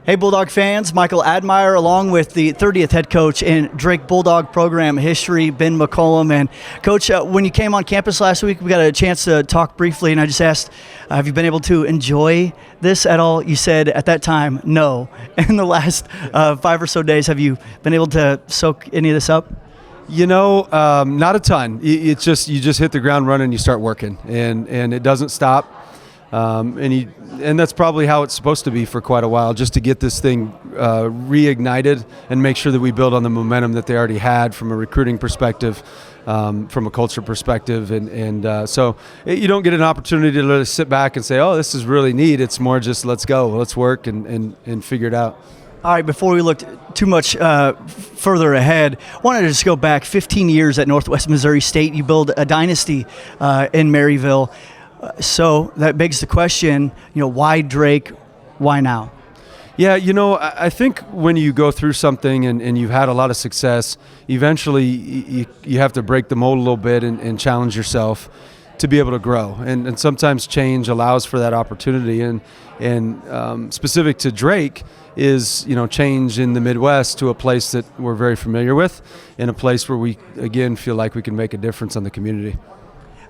Hey Bulldog fans, Michael Admire along with the 30th head coach in Drake Bulldog program history, Ben McCollum. And Coach, when you came on campus last week, we got a chance to talk briefly, and I just asked, have you been able to enjoy this at all? You said at that time, no. In the last 5 or so days, have you been able to soak any of this up? You know, not a ton. It's just you just hit the ground running, and you start working, and it doesn't stop. And that's probably how it's supposed to be for quite a while, just to get this thing reignited and make sure that we build on the momentum that they already had from a recruiting perspective, from a culture perspective. So you don't get an opportunity to really sit back and say, oh, this is really neat. It's more just let's go, let's work and figure it out. All right, before we look too much further ahead, I wanted to just go back 15 years at Northwest Missouri State. You build a dynasty in Maryville. So that begs the question, why Drake, why now? Yeah, I think when you go through something and you've had a lot of success, eventually you have to break the mold a little bit and challenge yourself to be able to grow. And sometimes change allows for that opportunity. And specific to Drake is, change in the Midwest to a place that we're very familiar with, in a place where we, again, feel like we can make a difference on the community.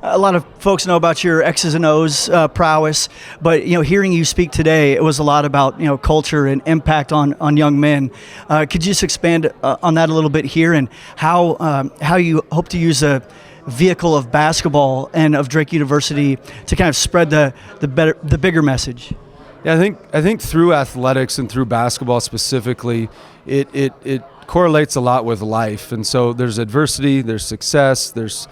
A lot of folks know about your X's and O's prowess, but hearing you speak today, it was a lot about culture and impact on young men. Could you just expand on that a little bit here, and how you hope to use a vehicle of basketball and of Drake University to kind of spread the bigger message? Yeah, I think through athletics and through basketball specifically, it correlates a lot with life. And so there's adversity, there's success, there's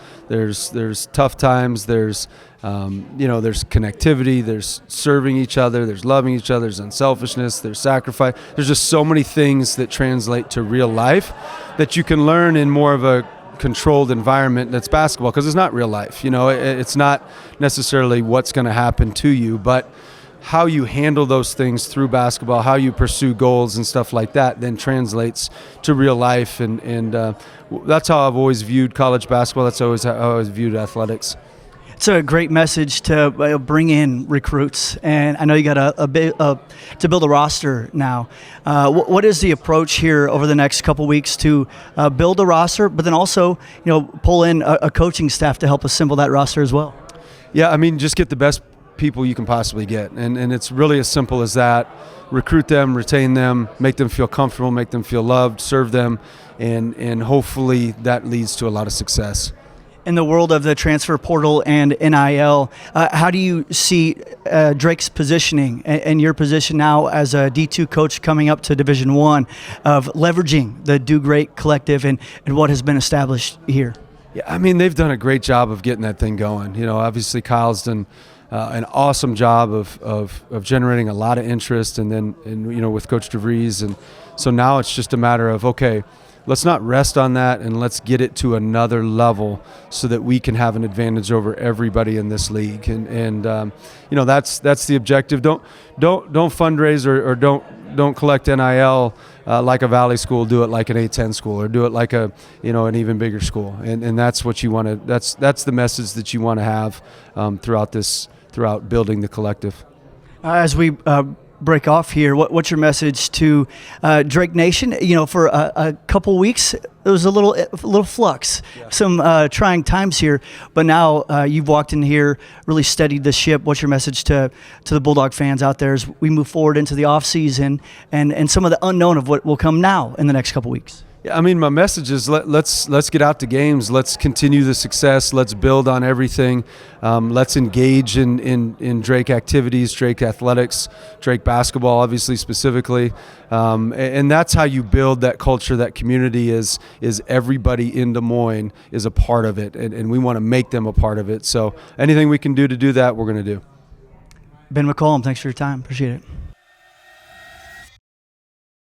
tough times, there's connectivity, there's serving each other, there's loving each other, there's unselfishness, there's sacrifice. There's just so many things that translate to real life that you can learn in more of a controlled environment that's basketball, because it's not real life. It's not necessarily what's going to happen to you, but how you handle those things through basketball, how you pursue goals and stuff like that, then translates to real life. And that's how I've always viewed college basketball. That's always how I always viewed athletics. It's a great message to bring in recruits, and I know you got to build a roster now. What is the approach here over the next couple weeks to build a roster, but then also pull in a coaching staff to help assemble that roster as well? Yeah, just get the best people you can possibly get, and it's really as simple as that. Recruit them, retain them, make them feel comfortable, make them feel loved, serve them, and hopefully that leads to a lot of success. In the world of the transfer portal and NIL, how do you see Drake's positioning and your position now as a D2 coach coming up to Division I of leveraging the Do Great collective and what has been established here? Yeah, they've done a great job of getting that thing going. Obviously Kyle's done an awesome job of generating a lot of interest, and with Coach DeVries, and so now it's just a matter of, okay, let's not rest on that, and let's get it to another level so that we can have an advantage over everybody in this league. And that's the objective. Don't fundraise or don't collect NIL like a Valley school. Do it like an A10 school, or do it like an even bigger school. And that's what you want to. That's the message that you want to have throughout building the collective. As we break off here, what's your message to Drake Nation? For a couple weeks, there was a little flux, some trying times here, but now you've walked in here, really steadied the ship. What's your message to the Bulldog fans out there as we move forward into the off season and some of the unknown of what will come now in the next couple weeks? Yeah, my message is let's get out to games. Let's continue the success. Let's build on everything. Let's engage in Drake activities, Drake athletics, Drake basketball, obviously specifically, and that's how you build that culture, that community. Is everybody in Des Moines is a part of it, and we want to make them a part of it. So anything we can do to do that, we're going to do. Ben McCollum, thanks for your time. Appreciate it.